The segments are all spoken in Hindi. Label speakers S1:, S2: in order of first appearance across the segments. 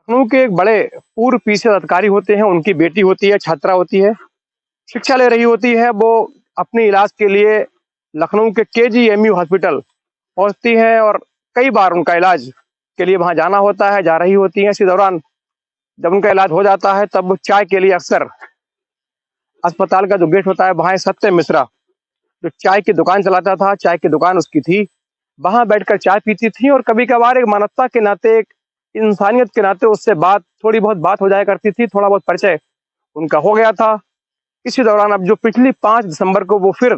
S1: लखनऊ के एक बड़े पूर्व पीसीएस अधिकारी होते हैं, उनकी बेटी होती है, छात्रा होती है, शिक्षा ले रही होती है। वो अपने इलाज के लिए लखनऊ के केजीएमयू हॉस्पिटल पहुंचती है और कई बार उनका इलाज के लिए वहां जाना होता है, जा रही होती हैं। इसी दौरान जब उनका इलाज हो जाता है तब वो चाय के लिए अक्सर अस्पताल का जो गेट होता है वहां सत्यम मिश्रा जो चाय की दुकान चलाता था, चाय की दुकान उसकी थी, वहां बैठकर चाय पीती थी और कभी कभार एक मानवता के नाते, एक इंसानियत के नाते उससे थोड़ी बहुत बात हो जाया करती थी, थोड़ा बहुत परिचय उनका हो गया था। इसी दौरान अब जो पिछली 5 दिसंबर को वो फिर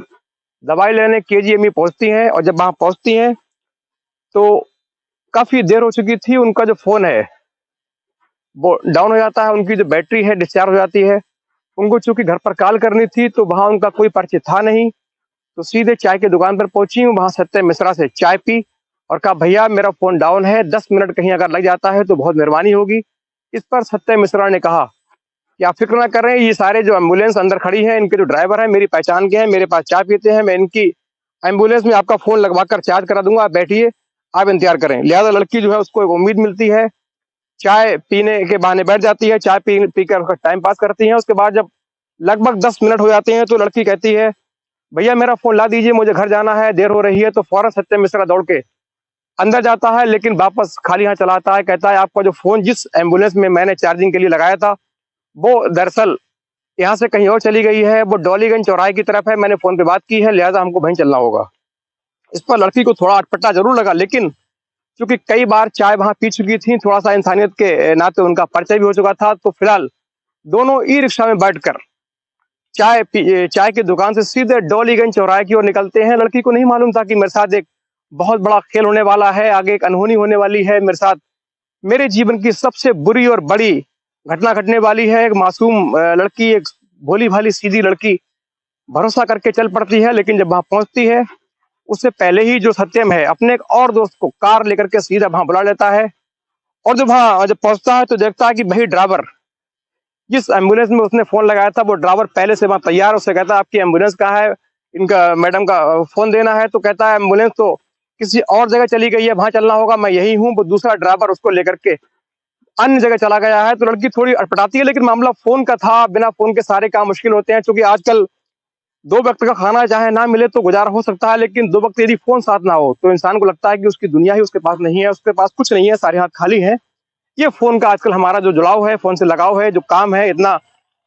S1: दवाई लेने केजीएमयू पहुंचती हैं और जब वहां पहुंचती हैं तो काफी देर हो चुकी थी। उनका जो फोन है वो डाउन हो जाता है, उनकी जो बैटरी है डिस्चार्ज हो जाती है। उनको चूंकि घर पर कॉल करनी थी तो वहां उनका कोई परिचय था नहीं, तो सीधे चाय की दुकान पर पहुंची। वहां सत्यम मिश्रा से चाय पी और कहा, भैया मेरा फोन डाउन है, 10 मिनट कहीं अगर लग जाता है तो बहुत मेहरबानी होगी। इस पर सत्यम मिश्रा ने कहा कि आप फिक्र ना करें, ये सारे जो एम्बुलेंस अंदर खड़ी है, इनके जो ड्राइवर है मेरी पहचान के हैं, मेरे पास चाय पीते हैं, मैं इनकी एम्बुलेंस में आपका फोन लगवा कर चार्ज करा दूंगा, आप बैठिए, आप इंतजार करें। लिहाजा लड़की जो है उसको एक उम्मीद मिलती है, चाय पीने के बहाने बैठ जाती है, चाय पीकर उसका टाइम पास करती है। उसके बाद जब लगभग 10 मिनट हो जाते हैं तो लड़की कहती है, भैया मेरा फोन ला दीजिए, मुझे घर जाना है, देर हो रही है। तो फौरन सत्यम मिश्रा दौड़ के अंदर जाता है, लेकिन वापस खाली हाथ चला आता है। कहता है, आपका जो फोन जिस एम्बुलेंस में मैंने चार्जिंग के लिए लगाया था वो दरअसल यहाँ से कहीं और चली गई है, वो डॉलीगंज चौराहे की तरफ है, मैंने फोन पे बात की है, लिहाजा हमको वहीं चलना होगा। इस पर लड़की को थोड़ा अटपटा जरूर लगा, लेकिन क्योंकि कई बार चाय वहां पी चुकी थी, थोड़ा सा इंसानियत के नाते उनका परिचय भी हो चुका था, तो फिलहाल दोनों ई रिक्शा में बैठकर चाय की दुकान से सीधे डॉलीगंज चौराहे की ओर निकलते हैं। लड़की को नहीं मालूम था कि मेरे साथ एक बहुत बड़ा खेल होने वाला है, आगे एक अनहोनी होने वाली है, मेरे साथ मेरे जीवन की सबसे बुरी और बड़ी घटना घटने वाली है। एक मासूम लड़की, एक भोली भाली सीधी लड़की भरोसा करके चल पड़ती है, लेकिन जब वहां पहुंचती है उससे पहले ही जो सत्यम है अपने एक और दोस्त को कार लेकर के सीधा वहां बुला लेता है। और जब पहुंचता है तो देखता है कि वही ड्राइवर जिस एम्बुलेंस में उसने फोन लगाया था वो ड्राइवर पहले से वहां तैयार। उससे कहता है, आपकी एम्बुलेंस कहाँ है, इनका मैडम का फोन देना है। तो कहता है, एम्बुलेंस तो किसी और जगह चली गई है, वहां चलना होगा, मैं यही हूँ। वो दूसरा ड्राइवर उसको लेकर के अन्य जगह चला गया है। तो लड़की थोड़ी अटपटाती है, लेकिन मामला फोन का था, बिना फोन के सारे काम मुश्किल होते हैं। क्योंकि आजकल 2 वक्त का खाना चाहे ना मिले तो गुजारा हो सकता है, लेकिन 2 वक्त यदि फोन साथ ना हो तो इंसान को लगता है कि उसकी दुनिया ही उसके पास नहीं है, उसके पास कुछ नहीं है, सारे हाथ खाली हैं। ये फोन का आजकल हमारा जो जुड़ाव है, फोन से लगाव है, जो काम है, इतना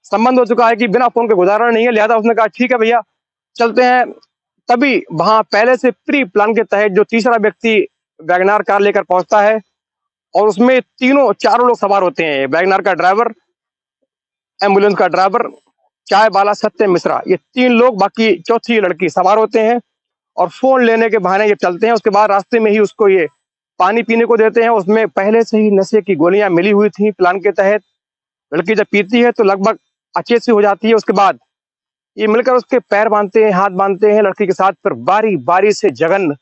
S1: संबंध हो चुका है कि बिना फोन के गुजारा नहीं है। लिहाजा उसने कहा, ठीक है भैया चलते हैं। तभी वहां पहले से प्री प्लान के तहत जो तीसरा व्यक्ति वैगनार कार लेकर पहुंचता है और उसमें चारों लोग सवार होते हैं, वैगनार का ड्राइवर, एम्बुलेंस का ड्राइवर, चाय वाला सत्यम मिश्रा, ये 3 लोग, बाकी चौथी लड़की सवार होते हैं। और फोन लेने के बहाने ये चलते हैं। उसके बाद रास्ते में ही उसको ये पानी पीने को देते हैं, उसमें पहले से ही नशे की गोलियां मिली हुई थी प्लान के तहत। लड़की जब पीती है तो लगभग अचेत सी हो जाती है। उसके बाद ये मिलकर उसके पैर बांधते हैं, हाथ बांधते हैं लड़की के साथ, फिर बारी बारी से जघन्य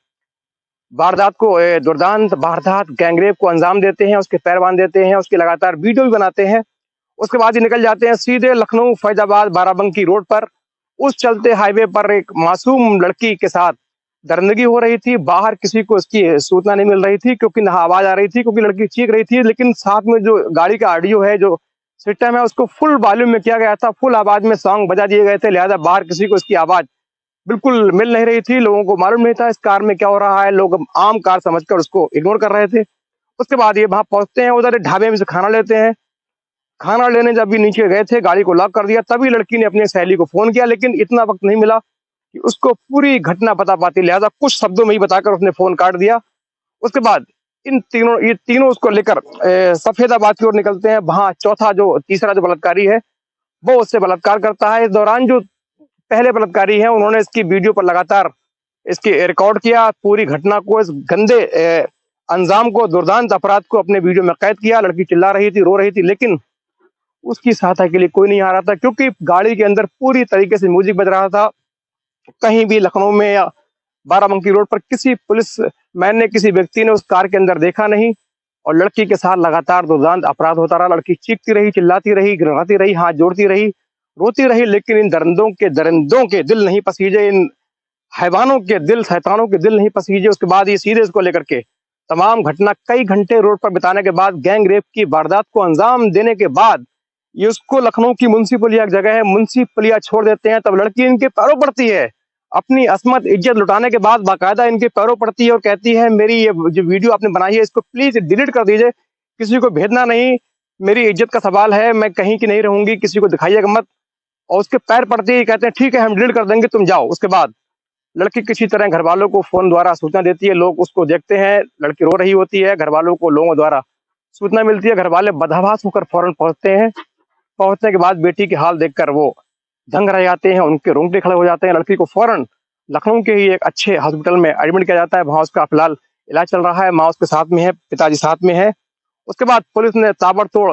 S1: वारदात को, दुर्दांत वारदात गैंगरेप को अंजाम देते हैं, उसके पैर बांध देते हैं, उसकी लगातार वीडियो भी बनाते हैं। उसके बाद ये निकल जाते हैं सीधे लखनऊ फैजाबाद बाराबंकी रोड पर। उस चलते हाईवे पर एक मासूम लड़की के साथ दरिंदगी हो रही थी। बाहर किसी को इसकी सूचना नहीं मिल रही थी, क्योंकि ना आवाज आ रही थी, क्योंकि लड़की चीख रही थी। लेकिन साथ में जो गाड़ी का ऑडियो है, जो सिस्टम है, उसको फुल वॉल्यूम में किया गया था, फुल आवाज में सॉन्ग बजा दिए गए थे। लिहाजा बाहर किसी को इसकी आवाज बिल्कुल मिल नहीं रही थी, लोगों को मालूम नहीं था इस कार में क्या हो रहा है, लोग आम कार समझकर उसको इग्नोर कर रहे थे। उसके बाद ये वहां पहुंचते हैं, उधर ढाबे में से खाना लेते हैं। खाना लेने जब भी नीचे गए थे, गाड़ी को लॉक कर दिया, तभी लड़की ने अपनी सहेली को फोन किया, लेकिन इतना वक्त नहीं मिला कि उसको पूरी घटना बता पाती। लिहाजा कुछ शब्दों में ही बताकर उसने फोन काट दिया। उसके बाद ये तीनों उसको लेकर सफेदाबाद की ओर निकलते हैं। वहां तीसरा जो बलात्कारी है वो उससे बलात्कार करता है। इस दौरान जो पहले बलात्कारी हैं उन्होंने इसकी वीडियो पर लगातार इसकी रिकॉर्ड किया, पूरी घटना को, इस गंदे अंजाम को, दुर्दांत अपराध को अपने वीडियो में कैद किया। लड़की चिल्ला रही थी, रो रही थी, लेकिन उसकी सहायता के लिए कोई नहीं आ रहा था, क्योंकि गाड़ी के अंदर पूरी तरीके से म्यूजिक बज रहा था। कहीं भी लखनऊ में या बाराबंकी रोड पर किसी पुलिस मैन ने, किसी व्यक्ति ने उस कार के अंदर देखा नहीं। और लड़की के साथ लगातार दुर्दांत अपराध होता रहा। लड़की चीखती रही, चिल्लाती रही, गिड़गिड़ाती रही, हाथ जोड़ती रही, रोती रही, लेकिन इन दरिंदों के दिल नहीं पसीजे, इन हैवानों के दिल, शैतानों के दिल नहीं पसीजे। उसके बाद ये सीधे इसको लेकर के तमाम घटना कई घंटे रोड पर बिताने के बाद, गैंग रेप की वारदात को अंजाम देने के बाद ये उसको लखनऊ की मुंशीपुलिया एक जगह है, मुंशीपुलिया छोड़ देते हैं। तब लड़की इनके पैरों पड़ती है, अपनी असमत इज्जत लुटाने के बाद बाकायदा इनके पैरों पड़ती है और कहती है मेरी ये जो वीडियो आपने बनाई है इसको प्लीज डिलीट कर दीजिए, किसी को भेजना नहीं, मेरी इज्जत का सवाल है, मैं कहीं की नहीं रहूंगी, किसी को दिखाइएगा मत। और उसके पैर पड़ते ही कहते हैं ठीक है हम डिलीट कर देंगे, तुम जाओ। उसके बाद लड़की किसी तरह घर वालों को फोन द्वारा सूचना देती है, लोग उसको देखते हैं, लड़की रो रही होती है, घर वालों को लोगों द्वारा सूचना मिलती है, घर वाले बदहवास होकर फौरन पहुंचते हैं। पहुंचने के बाद बेटी के हाल देखकर वो दंग रह जाते हैं, उनके रोंगटे खड़े हो जाते हैं। लड़की को फौरन लखनऊ के ही एक अच्छे हॉस्पिटल में एडमिट किया जाता है, वहां उसका फिलहाल इलाज चल रहा है, माँ उसके साथ में है, पिताजी साथ में है। उसके बाद पुलिस ने ताबड़तोड़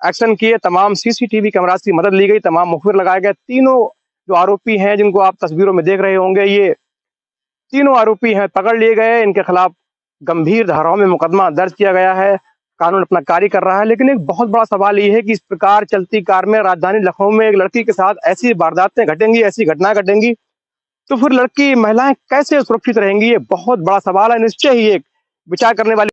S1: एक्शन किए, तमाम सीसीटीवी कैमरास की मदद ली गई, तमाम मुखबिर लगाए गए। तीनों जो आरोपी हैं जिनको आप तस्वीरों में देख रहे होंगे, ये तीनों आरोपी हैं, पकड़ लिए गए, इनके खिलाफ गंभीर धाराओं में मुकदमा दर्ज किया गया है, कानून अपना कार्य कर रहा है। लेकिन एक बहुत बड़ा सवाल ये है कि इस प्रकार चलती कार में राजधानी लखनऊ में एक लड़की के साथ ऐसी वारदातें घटेंगी, ऐसी घटनाएं घटेंगी, तो फिर लड़की महिलाएं कैसे सुरक्षित रहेंगी, ये बहुत बड़ा सवाल है। निश्चय ही एक विचार करने वाली